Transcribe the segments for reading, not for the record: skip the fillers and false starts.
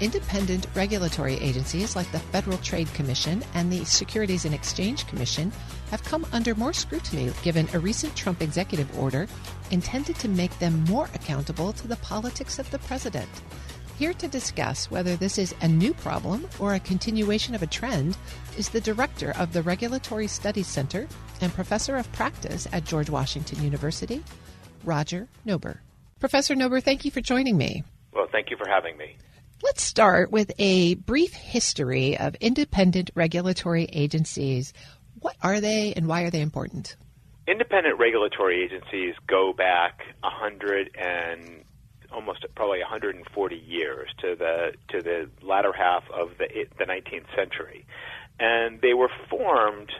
Independent regulatory agencies like the Federal Trade Commission and the Securities and Exchange Commission have come under more scrutiny given a recent Trump executive order intended to make them more accountable to the politics of the president. Here to discuss whether this is a new problem or a continuation of a trend is the director of the Regulatory Studies Center and professor of practice at George Washington University, Roger Nober. Professor Nober, thank you for joining me. Well, thank you for having me. Let's start with a brief history of independent regulatory agencies. What are they and why are they important? Independent regulatory agencies go back 140 years to the latter half of the 19th century. And they were formed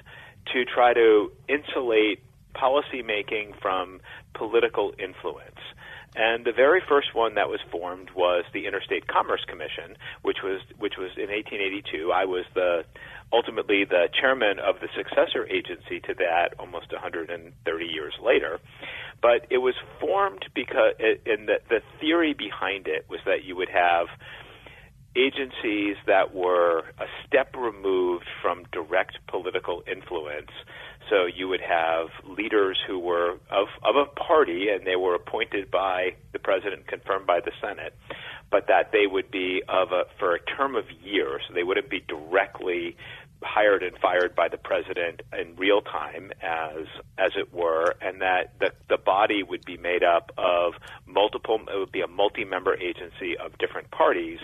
to try to insulate policymaking from political influence. And the very first one that was formed was the Interstate Commerce Commission, which was in 1882. I was ultimately the chairman of the successor agency to that almost 130 years later. But it was formed because the theory behind it was that you would have agencies that were a step removed from direct political influence. So you would have leaders who were of a party, and they were appointed by the president, confirmed by the Senate, but that they would be for a term of years. So they wouldn't be directly hired and fired by the president in real time, as it were, and that the body would be made up of it would be a multi-member agency of different parties,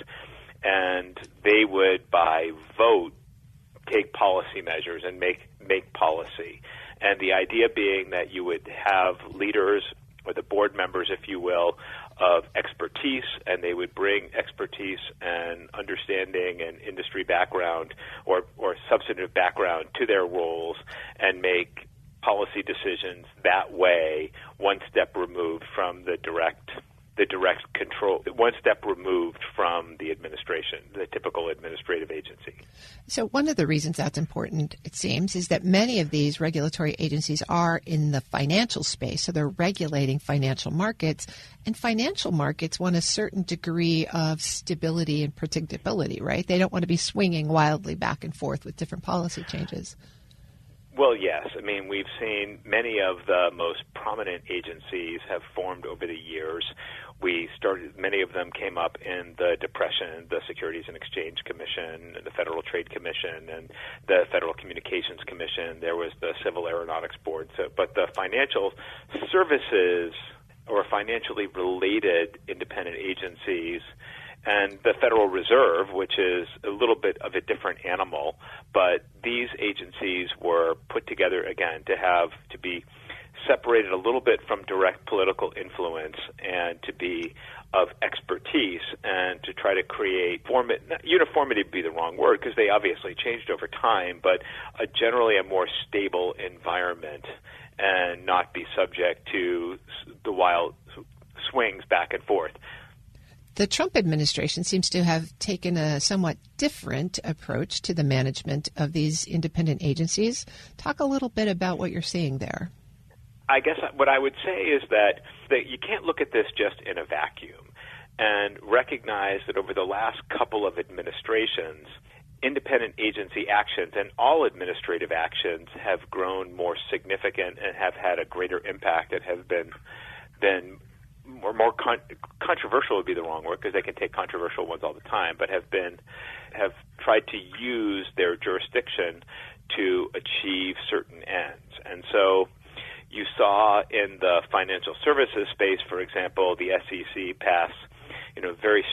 and they would, by vote, take policy measures and make policy. And the idea being that you would have leaders, or the board members, if you will, of expertise, and they would bring expertise and understanding and industry background or substantive background to their roles and make policy decisions that way, one step removed from the direct control, one step removed from the administration, the typical administrative agency. So one of the reasons that's important, it seems, is that many of these regulatory agencies are in the financial space, so they're regulating financial markets, and financial markets want a certain degree of stability and predictability, right? They don't want to be swinging wildly back and forth with different policy changes. Well, yes. I mean, we've seen many of the most prominent agencies have formed over the years. Many of them came up in the Depression, the Securities and Exchange Commission, the Federal Trade Commission, and the Federal Communications Commission. There was the Civil Aeronautics Board. But the financial services or financially related independent agencies and the Federal Reserve, which is a little bit of a different animal, but these agencies were put together, again, to be separated a little bit from direct political influence and to be of expertise and to try to create uniformity would be the wrong word because they obviously changed over time, but generally a more stable environment and not be subject to the wild swings back and forth. The Trump administration seems to have taken a somewhat different approach to the management of these independent agencies. Talk a little bit about what you're seeing there. I guess what I would say is that you can't look at this just in a vacuum and recognize that over the last couple of administrations, independent agency actions and all administrative actions have grown more significant and have had a greater impact and have been more controversial would be the wrong word because they can take controversial ones all the time, but have tried to use their jurisdiction to achieve certain ends. And so you saw in the financial services space, for example, the SEC pass, very,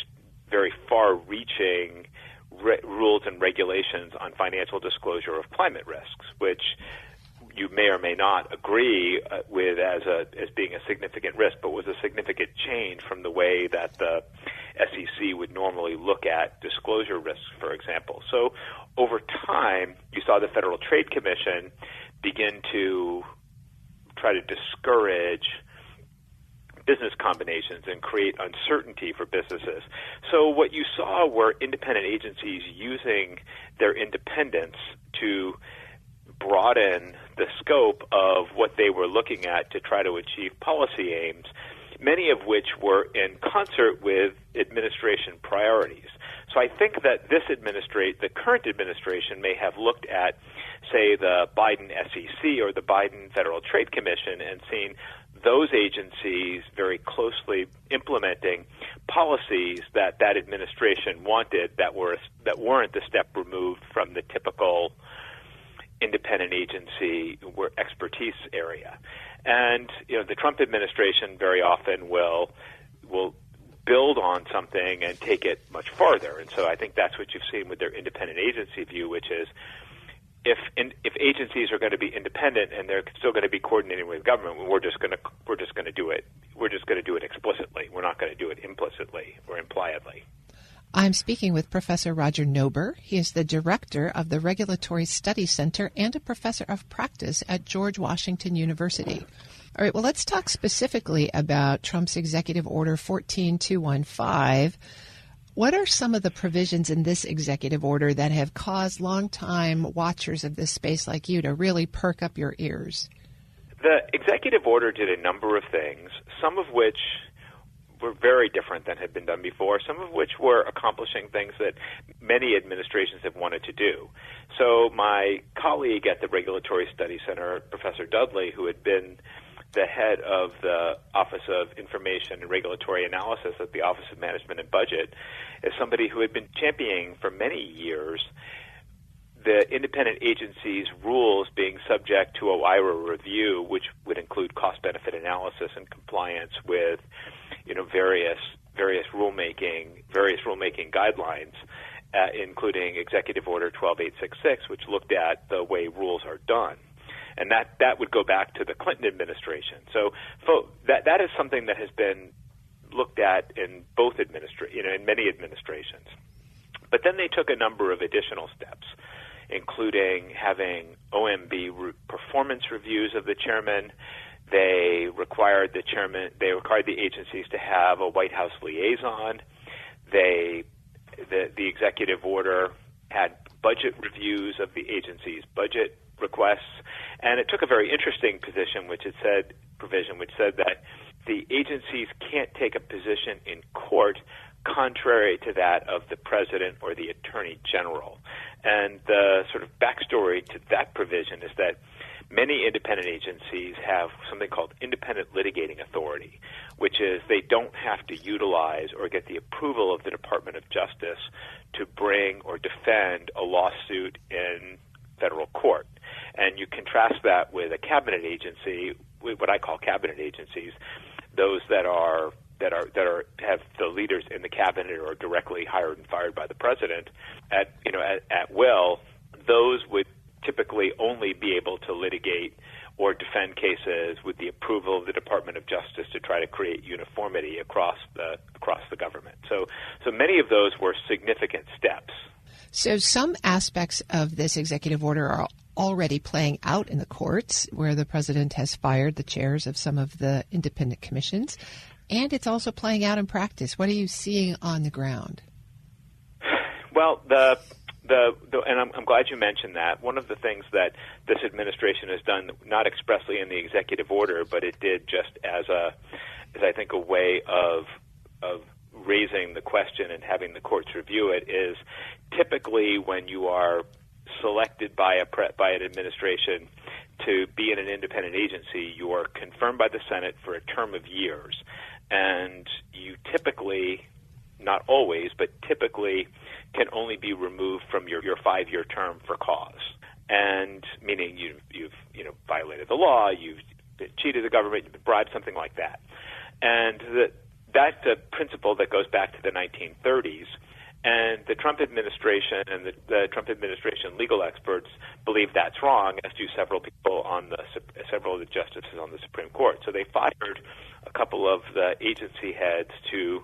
very far-reaching rules and regulations on financial disclosure of climate risks, which you may or may not agree with as being a significant risk, but was a significant change from the way that the SEC would normally look at disclosure risks, for example. So over time, you saw the Federal Trade Commission begin to try to discourage business combinations and create uncertainty for businesses. So what you saw were independent agencies using their independence to broaden the scope of what they were looking at to try to achieve policy aims, many of which were in concert with administration priorities. So I think that the current administration may have looked at, say, the Biden SEC or the Biden Federal Trade Commission and seen those agencies very closely implementing policies that administration wanted that weren't the step removed from the typical independent agency expertise area. And the Trump administration very often will build on something and take it much farther. And so I think that's what you've seen with their independent agency view, which is if agencies are going to be independent and they're still going to be coordinating with government, we're just going to do it. We're just going to do it explicitly. We're not going to do it implicitly or impliedly. I'm speaking with Professor Roger Nober. He is the director of the Regulatory Studies Center and a professor of practice at George Washington University. All right, well, let's talk specifically about Trump's Executive Order 14215. What are some of the provisions in this executive order that have caused longtime watchers of this space like you to really perk up your ears? The executive order did a number of things, some of which were very different than had been done before, some of which were accomplishing things that many administrations have wanted to do. So my colleague at the Regulatory Studies Center, Professor Dudley, who had been the head of the Office of Information and Regulatory Analysis at the Office of Management and Budget, is somebody who had been championing for many years the independent agencies' rules being subject to a WIRA review, which would include cost-benefit analysis and compliance with, various rulemaking guidelines, including Executive Order 12866, which looked at the way rules are done. And that would go back to the Clinton administration. So that is something that has been looked at in both in many administrations. But then they took a number of additional steps, including having OMB performance reviews of the chairman. They required the agencies to have a White House liaison. The executive order had budget reviews of the agency's budget requests, and it took a very interesting provision which said that the agencies can't take a position in court contrary to that of the president or the attorney general. And the sort of backstory to that provision is that many independent agencies have something called independent litigating authority, which is they don't have to utilize or get the approval of the Department of Justice to bring or defend a lawsuit in federal court. And you contrast that with a cabinet agency, with what I call cabinet agencies, those that have the leaders in the cabinet or are directly hired and fired by the president at will. Those would typically only be able to litigate or defend cases with the approval of the Department of Justice to try to create uniformity across the government. So many of those were significant steps. So some aspects of this executive order are already playing out in the courts, where the president has fired the chairs of some of the independent commissions, and it's also playing out in practice. What are you seeing on the ground? Well, and I'm glad you mentioned that. One of the things that this administration has done, not expressly in the executive order, but it did just as I think a way of raising the question and having the courts review it, is typically when you are selected by an administration to be in an independent agency, you are confirmed by the Senate for a term of years, and you typically, not always, but typically can only be removed from your 5-year term for cause. And meaning you've violated the law, you've cheated the government, you've been bribed, something like that. And that's a principle that goes back to the 1930s. And the Trump administration and the Trump administration legal experts believe that's wrong, as do several of the justices on the Supreme Court. So they fired a couple of the agency heads to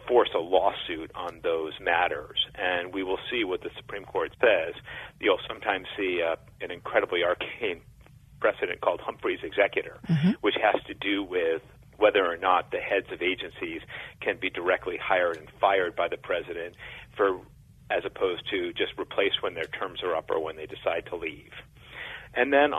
force a lawsuit on those matters, and we will see what the Supreme Court says. You'll sometimes see an incredibly arcane precedent called Humphrey's Executor, which has to do with whether or not the heads of agencies can be directly hired and fired by the president as opposed to just replaced when their terms are up or when they decide to leave. And then